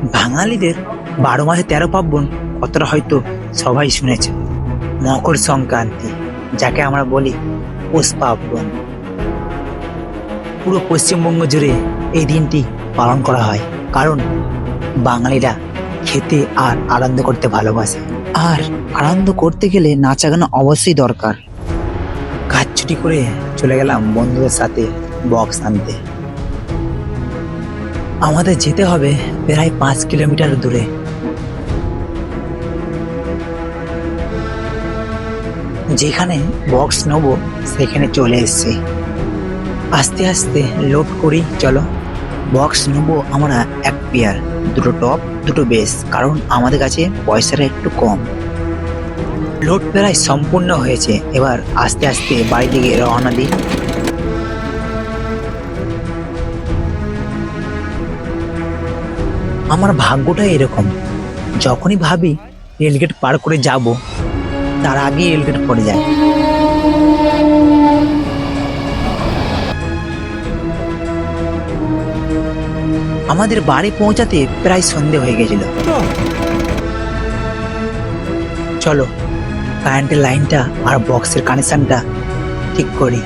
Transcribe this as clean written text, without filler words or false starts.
বাঙালিদের 12 মাসে 13 পার্বণ কথাটা হয়তো সবাই শুনেছে। মকর সংক্রান্তি, যাকে আমরা বলি পৌষ পার্বণ, পুরো পশ্চিমবঙ্গ জুড়ে এই দিনটি পালন করা হয়। কারণ বাঙালিরা খেতে আর আনন্দ করতে ভালোবাসে, আর আনন্দ করতে গেলে নাচা গানা অবশ্যই দরকার। কাজ ছুটি করে চলে গেলাম বন্ধুদের সাথে বক্স আনতে। আমাদের যেতে হবে প্রায় 5 কিলোমিটার দূরে। যেখানে বক্স নেবো সেখানে চলে এসেছি। আস্তে আস্তে লোড করি, চলো। বক্স নেবো আমরা 1 পেয়ার, 2টো টপ 2টো বেস, কারণ আমাদের কাছে পয়সাটা একটু কম। লোড প্রায় সম্পূর্ণ হয়েছে, এবার আস্তে আস্তে বাড়ি থেকে রওনা দিই। আমার ভাগ্যটা এরকম, যখনই ভাবি রেলগেট পার করে যাব, তার আগেই রেলগেট পড়ে যায়। আমাদের বাড়ি পৌঁছাতে প্রায় সন্ধে হয়ে গেছিল। চলো কারেন্টের লাইনটা আর বক্সের কানেকশনটা ঠিক করি।